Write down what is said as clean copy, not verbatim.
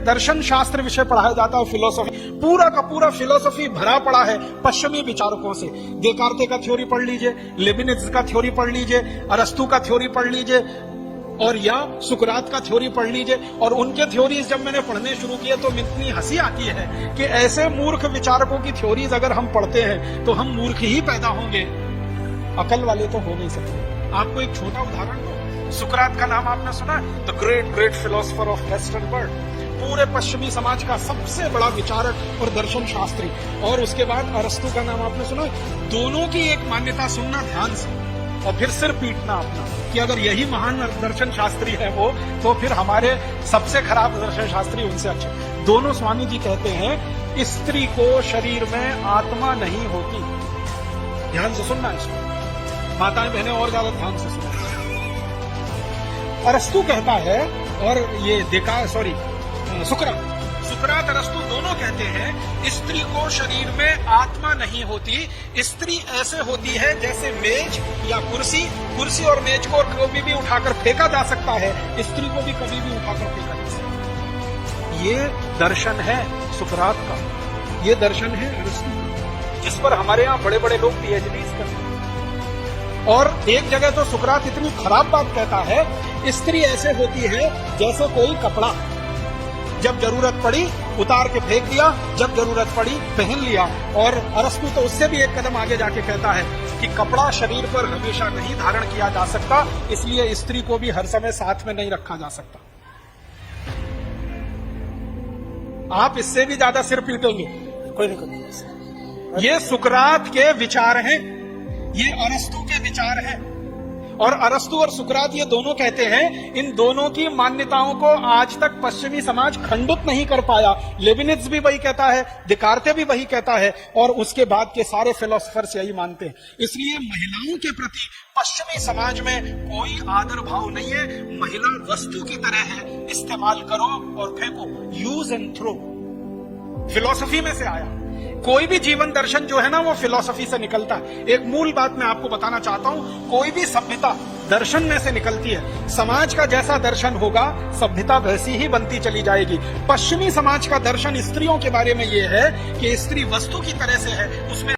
दर्शन शास्त्र विषय पढ़ाया जाता है, फिलोसफी, पूरा का पूरा फिलोसफी भरा पड़ा है पश्चिमी विचारकों से। देकार्ते का थ्योरी पढ़ लीजिए, लेबिनिज का थ्योरी पढ़ लीजिए, अरस्तु का थ्योरी पढ़ लीजिए, और या सुकरात का थ्योरी पढ़ लीजिए। और उनके थ्योरीज जब मैंने पढ़ने शुरू किए तो इतनी हंसी आती है कि ऐसे मूर्ख विचारकों की थ्योरीज अगर हम पढ़ते हैं तो हम मूर्ख ही पैदा होंगे, अकल वाले तो हो नहीं सकते। आपको एक छोटा उदाहरण दो, सुकरात का नाम आपने सुना है? The great great philosopher of western world, पूरे पश्चिमी समाज का सबसे बड़ा विचारक और दर्शन शास्त्री। और उसके बाद अरस्तु का नाम आपने सुना? दोनों की एक मान्यता सुनना ध्यान से और फिर सिर पीटना अपना कि अगर यही महान दर्शन शास्त्री है वो, तो फिर हमारे सबसे खराब दर्शन शास्त्री उनसे अच्छे। दोनों स्वामी जी कहते हैं स्त्री को शरीर में आत्मा नहीं होती। ध्यान से सुनना इसको, माताएं बहनें और ज्यादा ध्यान से सुना। अरस्तु कहता है, और ये सुकरात अरस्तु दोनों कहते हैं स्त्री को शरीर में आत्मा नहीं होती। स्त्री ऐसे होती है जैसे मेज या कुर्सी, कुर्सी और मेज को कभी भी उठाकर फेंका जा सकता है, स्त्री को भी कभी भी उठाकर फेंका जा सकता है। ये दर्शन है सुकरात का, ये दर्शन है अरस्तु का, जिस पर हमारे यहाँ बड़े बड़े लोग पीएचडीज करते हैं। और एक जगह तो सुकरात इतनी खराब बात कहता है, स्त्री ऐसे होती है जैसे कोई कपड़ा, जब जरूरत पड़ी उतार के फेंक दिया, जब जरूरत पड़ी पहन लिया। और अरस्तु तो उससे भी एक कदम आगे जाके कहता है कि कपड़ा शरीर पर हमेशा नहीं धारण किया जा सकता, इसलिए स्त्री को भी हर समय साथ में नहीं रखा जा सकता। आप इससे भी ज्यादा सिर पीटेंगे, कोई दिक्कत नहीं। ये सुकरात के विचार हैं, ये अरस्तु के विचार हैं। और अरस्तु और सुकरात ये दोनों कहते हैं, इन दोनों की मान्यताओं को आज तक पश्चिमी समाज खंडित नहीं कर पाया। लेबिनिज भी वही कहता है, देकार्ते भी वही कहता है, और उसके बाद के सारे फिलोसफर्स यही मानते हैं। इसलिए महिलाओं के प्रति पश्चिमी समाज में कोई आदर भाव नहीं है। महिला वस्तु की तरह है, इस्तेमाल करो और फेंको, यूज एंड थ्रो। फिलोसफी में से आया। कोई भी जीवन दर्शन जो है ना, वो फिलॉसफी से निकलता है। एक मूल बात मैं आपको बताना चाहता हूं, कोई भी सभ्यता दर्शन में से निकलती है। समाज का जैसा दर्शन होगा, सभ्यता वैसी ही बनती चली जाएगी। पश्चिमी समाज का दर्शन स्त्रियों के बारे में ये है कि स्त्री वस्तु की तरह से है, उसमें